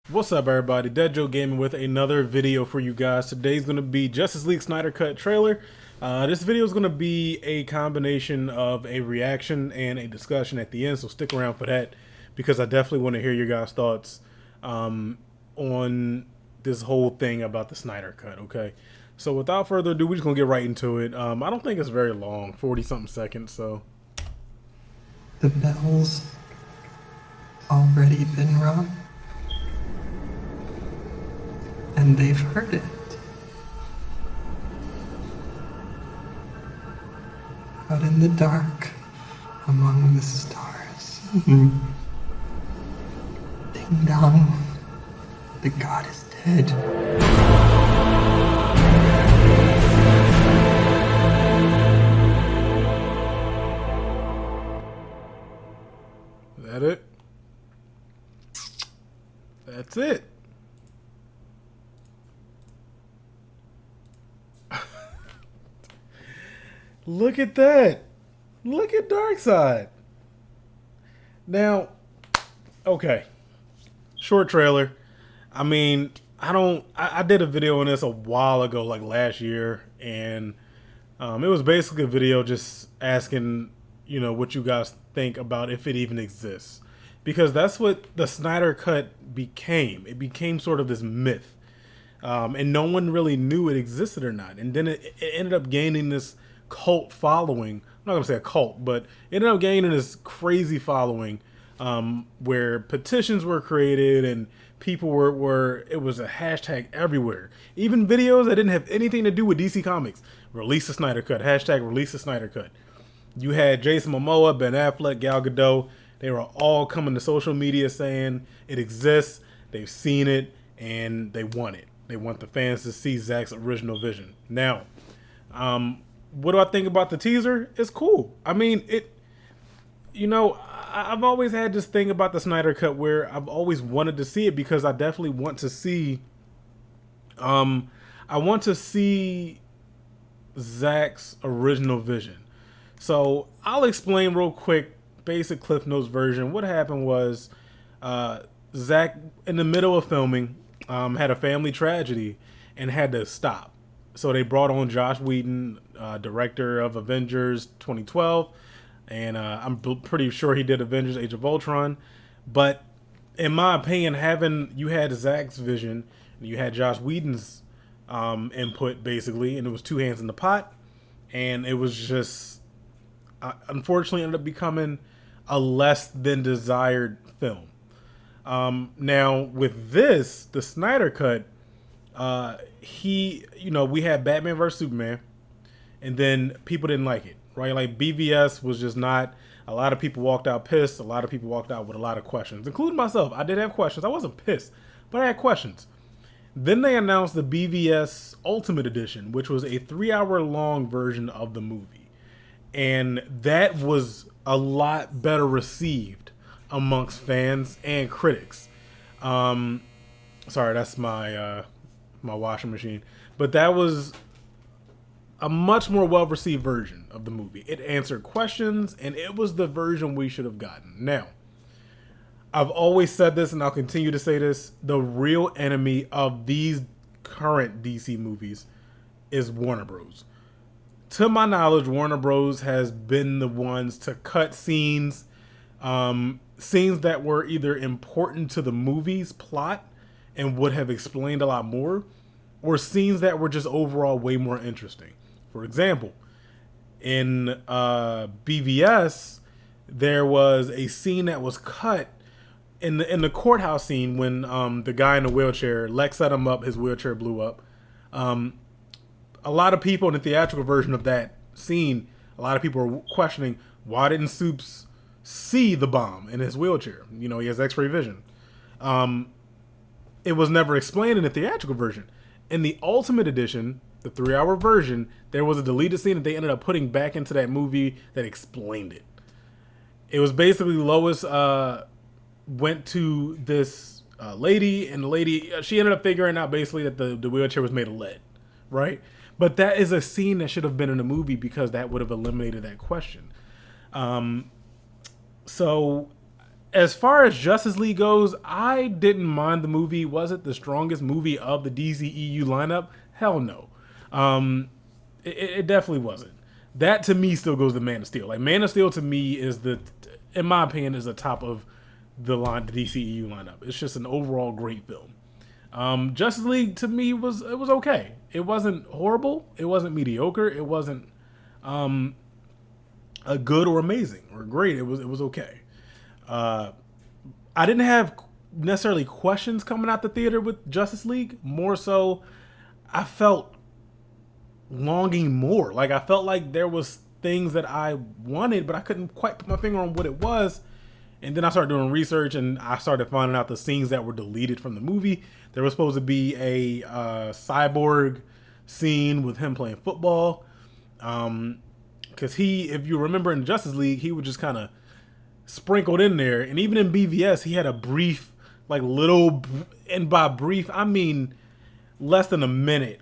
What's up, everybody? Dead Joe Gaming with another video for you guys. Today's going to be Justice League Snyder Cut trailer. This video is going to be a combination of a reaction and a discussion at the end, so stick around for that because I definitely want to hear your guys' thoughts on this whole thing about the Snyder Cut, okay? So without further ado, we're just going to get right into it. I don't think it's very long, 40-something seconds, so... The bell's already been rung. And they've heard it. Out in the dark, among the stars. Ding dong, the god is dead. Is that it? That's it. Look at that. Look at Darkseid. Now, okay. Short trailer. I mean, I did a video on this a while ago, like last year, and it was basically a video just asking, you know, what you guys think about if it even exists. Because that's what the Snyder Cut became. It became sort of this myth. And no one really knew it existed or not. And then it ended up gaining this cult following. I'm not gonna say a cult, but it ended up gaining this crazy following where petitions were created and people were it was a hashtag everywhere. Even videos that didn't have anything to do with DC Comics. Release the Snyder Cut. Hashtag release the Snyder Cut. You had Jason Momoa, Ben Affleck, Gal Gadot. They were all coming to social media saying it exists, they've seen it, and they want it. They want the fans to see Zack's original vision. Now, what do I think about the teaser? It's cool. I mean, I've always had this thing about the Snyder Cut where I've always wanted to see it because I definitely want to see, I want to see Zack's original vision. So I'll explain real quick, basic Cliff Notes version. What happened was, Zack, in the middle of filming, had a family tragedy and had to stop. So they brought on Joss Whedon, director of Avengers 2012, and I'm pretty sure he did Avengers Age of Ultron. But in my opinion, you had Zack's vision, and you had Joss Whedon's input, basically, and it was two hands in the pot, and it was just, unfortunately, ended up becoming a less than desired film. Now, with this, the Snyder Cut, we had Batman vs Superman, and then people didn't like it, right? Like BVS was just not. A lot of people walked out pissed. A lot of people walked out with a lot of questions, including myself. I did have questions. I wasn't pissed, but I had questions. Then they announced the BVS Ultimate Edition, which was a 3-hour long version of the movie, and that was a lot better received amongst fans and critics. Sorry, that's my my washing machine. But that was a much more well-received version of the movie. It answered questions, and it was the version we should have gotten. Now, I've always said this, and I'll continue to say this. The real enemy of these current DC movies is Warner Bros. To my knowledge, Warner Bros. Has been the ones to cut scenes, scenes that were either important to the movie's plot and would have explained a lot more, or scenes that were just overall way more interesting. For example, in BVS, there was a scene that was cut in the courthouse scene when the guy in the wheelchair, Lex set him up, his wheelchair blew up. A lot of people in the theatrical version of that scene, a lot of people are questioning, why didn't Supes see the bomb in his wheelchair? You know, he has X-ray vision. It was never explained in the theatrical version. In the Ultimate Edition, the 3-hour version, there was a deleted scene that they ended up putting back into that movie that explained it. It was basically Lois went to this lady, and the lady, she ended up figuring out basically that the wheelchair was made of lead, right? But that is a scene that should have been in the movie because that would have eliminated that question. So as far as Justice League goes, I didn't mind the movie. Was it the strongest movie of the DCEU lineup? Hell no. It definitely wasn't. That to me still goes to Man of Steel. Like Man of Steel to me is in my opinion, is the top of the DCEU lineup. It's just an overall great film. Justice League to me was okay. It wasn't horrible. It wasn't mediocre. It wasn't a good or amazing or great. It was okay. I didn't have necessarily questions coming out the theater with Justice League. More so, I felt longing more. Like I felt like there was things that I wanted, but I couldn't quite put my finger on what it was. And then I started doing research, and I started finding out the scenes that were deleted from the movie. There was supposed to be a cyborg scene with him playing football. Because if you remember in Justice League, he would just kind of sprinkled in there. And even in BVS, he had a brief, and by brief, I mean less than a minute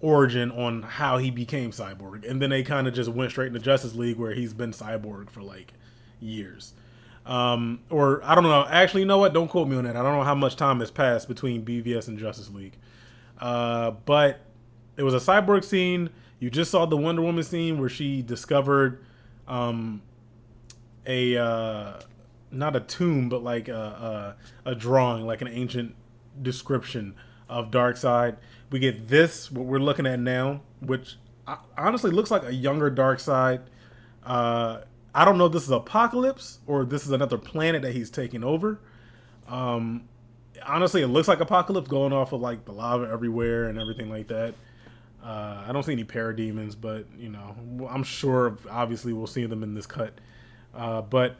origin on how he became Cyborg. And then they kind of just went straight into Justice League where he's been Cyborg for years. Or I don't know. Actually, you know what? Don't quote me on that. I don't know how much time has passed between BVS and Justice League. But it was a cyborg scene. You just saw the Wonder Woman scene where she discovered not a tomb, but a drawing, like an ancient description of Darkseid. We get this, what we're looking at now, which honestly looks like a younger Darkseid. I don't know if this is Apocalypse or this is another planet that he's taking over. Honestly, it looks like Apocalypse going off of the lava everywhere and everything like that. I don't see any parademons, but I'm sure obviously we'll see them in this cut. But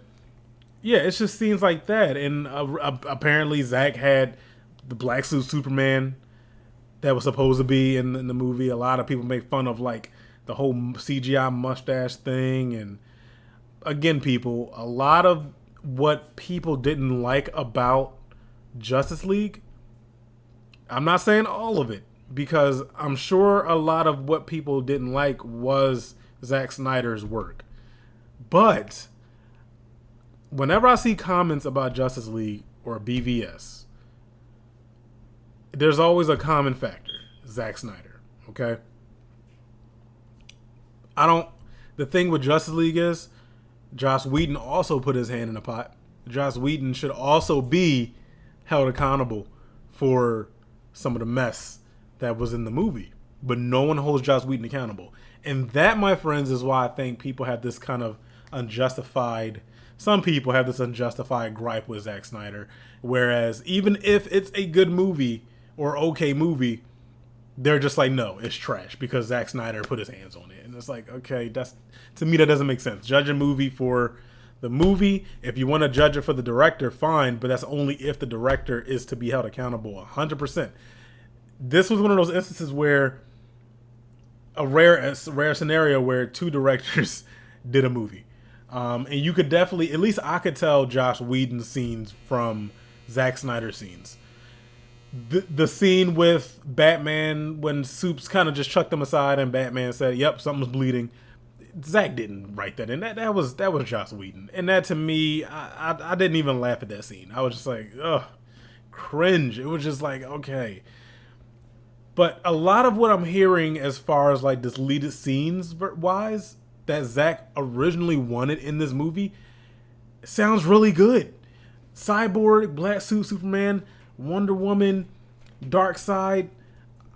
yeah, it's just scenes like that. And apparently Zach had the black suit Superman that was supposed to be in the movie. A lot of people make fun of the whole CGI mustache thing. And again, people, a lot of what people didn't like about Justice League, I'm not saying all of it, because I'm sure a lot of what people didn't like was Zack Snyder's work. But whenever I see comments about Justice League or BVS, there's always a common factor: Zack Snyder. Okay? The thing with Justice League is Joss Whedon also put his hand in the pot. Joss Whedon should also be held accountable for some of the mess that was in the movie. But no one holds Joss Whedon accountable. And that, my friends, is why I think people have this kind of some people have this unjustified gripe with Zack Snyder. Whereas even if it's a good movie or okay movie, they're just like, no, it's trash because Zack Snyder put his hands on it. And it's like, okay, to me that doesn't make sense. Judge a movie for the movie. If you want to judge it for the director, fine, but that's only if the director is to be held accountable 100%. This was one of those instances where a rare scenario where two directors did a movie. And you could definitely, at least I could tell Joss Whedon's scenes from Zack Snyder's scenes. The scene with Batman when Supes kind of just chucked him aside and Batman said, "Yep, something's bleeding." Zack didn't write that in. That was Joss Whedon, and that to me, I didn't even laugh at that scene. I was just like, ugh, cringe. It was just like, okay. But a lot of what I'm hearing as far as deleted scenes wise that Zack originally wanted in this movie sounds really good. Cyborg, Black Suit Superman, Wonder Woman, Darkseid.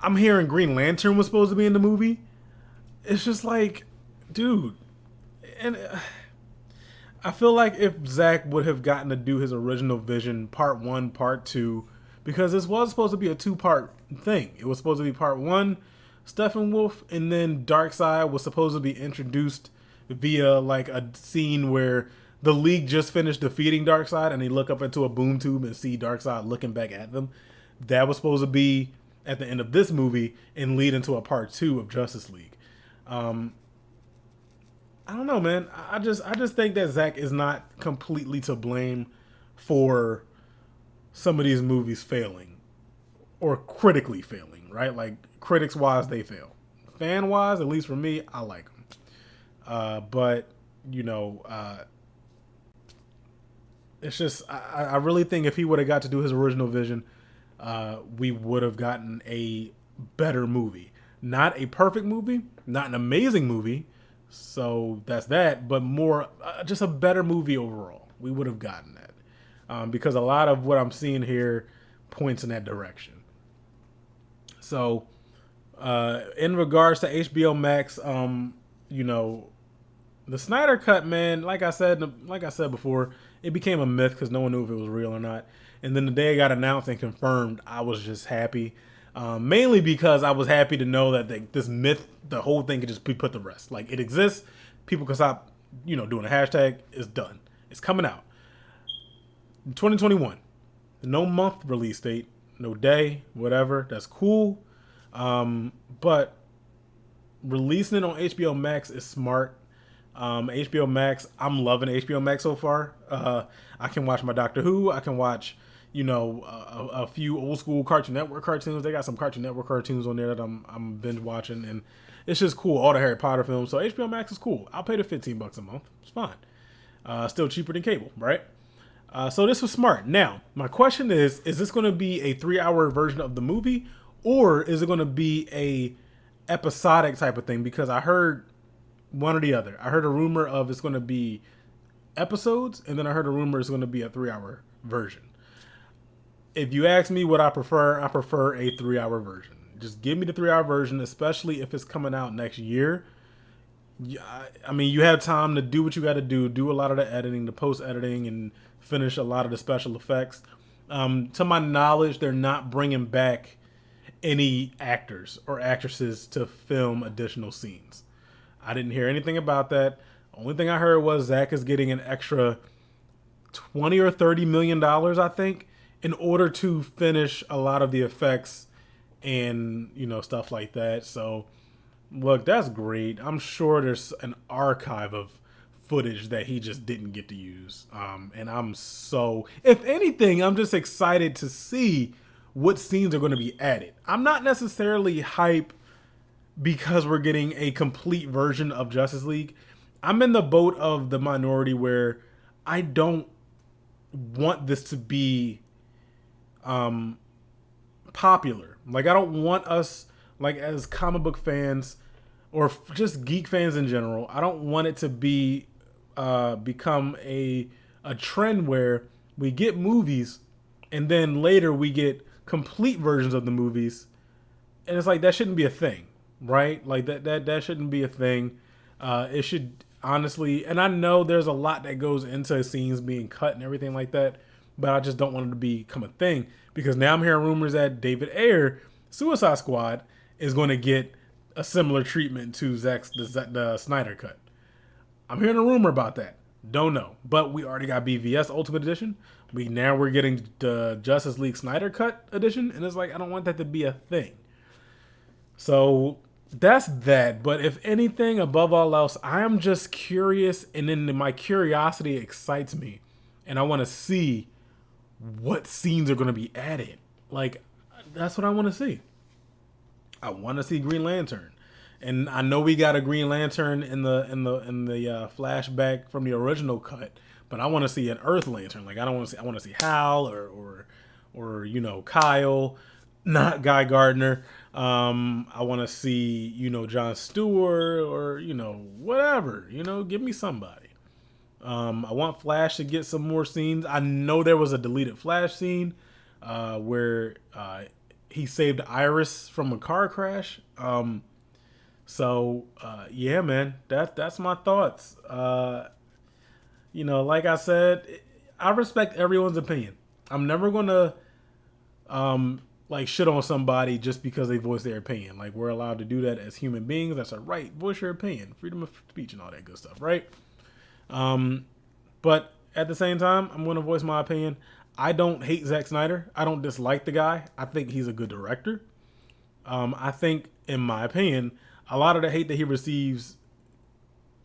I'm hearing Green Lantern was supposed to be in the movie. It's just like, dude. And I feel like if Zack would have gotten to do his original vision, part 1, part 2, because this was supposed to be a 2-part thing. It was supposed to be part 1, Steppenwolf, and then Darkseid was supposed to be introduced via a scene where the League just finished defeating Darkseid and they look up into a boom tube and see Darkseid looking back at them. That was supposed to be at the end of this movie and lead into a part 2 of Justice League. I don't know, man. I just think that Zack is not completely to blame for some of these movies failing or critically failing, right? Critics wise, they fail. Fan wise, at least for me, I like them. But it's just I really think if he would have got to do his original vision, we would have gotten a better movie. Not a perfect movie, not an amazing movie. So that's that, but more just a better movie overall. We would have gotten that because a lot of what I'm seeing here points in that direction. So, in regards to HBO Max, you know, the Snyder Cut, man, like I said before, it became a myth because no one knew if it was real or not. And then the day it got announced and confirmed, I was just happy. Mainly because I was happy to know that this myth, the whole thing could just be put to rest. Like, it exists. People can stop, doing a hashtag. It's done. It's coming out. 2021. No month release date. No day. Whatever. That's cool. But releasing it on HBO Max is smart. HBO Max, I'm loving HBO Max so far. I can watch my Doctor Who. I can watch, a few old school Cartoon Network cartoons. They got some Cartoon Network cartoons on there that I'm binge watching, and it's just cool. All the Harry Potter films. So HBO Max is cool. I'll pay the $15 a month. It's fine. Still cheaper than cable, right? So this was smart. Now, my question is this going to be a 3-hour version of the movie, or is it going to be a episodic type of thing? Because I heard one or the other. I heard a rumor of it's going to be episodes, and then I heard a rumor it's going to be a 3-hour version. If you ask me what I prefer a 3-hour version. Just give me the 3-hour version, especially if it's coming out next year. I mean, you have time to do what you got to do a lot of the editing, the post-editing, and finish a lot of the special effects. To my knowledge, they're not bringing back any actors or actresses to film additional scenes. I didn't hear anything about that. Only thing I heard was Zach is getting an extra $20 or $30 million, I think, in order to finish a lot of the effects and, stuff like that. So, look, that's great. I'm sure there's an archive of footage that he just didn't get to use. And if anything, I'm just excited to see what scenes are going to be added. I'm not necessarily hype because we're getting a complete version of Justice League. I'm in the boat of the minority where I don't want this to be popular. Like, I don't want us, like, as comic book fans or just geek fans in general, I don't want it to be become a trend where we get movies and then later we get complete versions of the movies, and it's like that shouldn't be a thing, right? Like that shouldn't be a thing. It should honestly, and I know there's a lot that goes into scenes being cut and everything like that, but I just don't want it to become a thing because now I'm hearing rumors that David Ayer, Suicide Squad, is going to get a similar treatment to the Snyder Cut. I'm hearing a rumor about that. Don't know. But we already got BVS Ultimate Edition. We're getting the Justice League Snyder Cut edition. And it's like, I don't want that to be a thing. So that's that. But if anything, above all else, I am just curious. And then my curiosity excites me. And I want to see what scenes are going to be added. Like, that's what I want to see. I want to see Green Lantern. And I know we got a Green Lantern in the flashback from the original cut, but I want to see an Earth Lantern. Like, I want to see Hal or Kyle, not Guy Gardner. I want to see John Stewart or whatever. Give me somebody. I want Flash to get some more scenes. I know there was a deleted Flash scene where he saved Iris from a car crash. So yeah, man, that's my thoughts. Like I said, I respect everyone's opinion. I'm never gonna shit on somebody just because they voice their opinion. Like, we're allowed to do that as human beings. That's a right. Voice your opinion, freedom of speech, and all that good stuff, right? But at the same time, I'm gonna voice my opinion. I don't hate Zack Snyder. I don't dislike the guy. I think he's a good director. I think, in my opinion, a lot of the hate that he receives,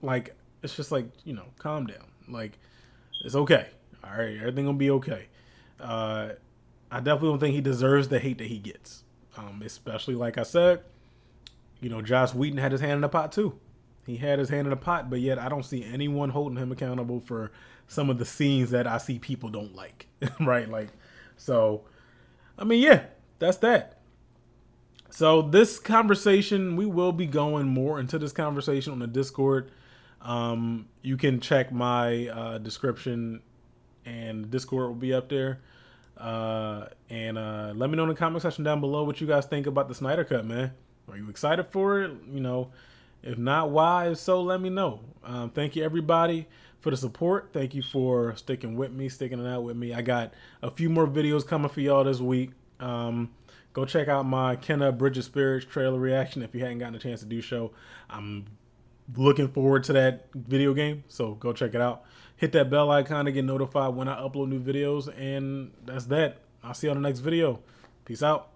like, it's just like, calm down. Like, it's okay. All right, everything gonna be okay. I definitely don't think he deserves the hate that he gets. Especially, like I said, Joss Whedon had his hand in the pot too. He had his hand in the pot, but yet I don't see anyone holding him accountable for some of the scenes that I see people don't like, right? Like, so, I mean, yeah, that's that. So this conversation, we will be going more into this conversation on the Discord. You can check my description, and the Discord will be up there. And let me know in the comment section down below what you guys think about the Snyder Cut, man. Are you excited for it? You know, if not, why? If so, let me know. Thank you, everybody, for the support. Thank you for sticking with me, sticking it out with me. I got a few more videos coming for y'all this week. Go check out my Kenna Bridge of Spirits trailer reaction if you hadn't gotten a chance to do so. I'm looking forward to that video game, so go check it out. Hit that bell icon to get notified when I upload new videos, and that's that. I'll see you on the next video. Peace out.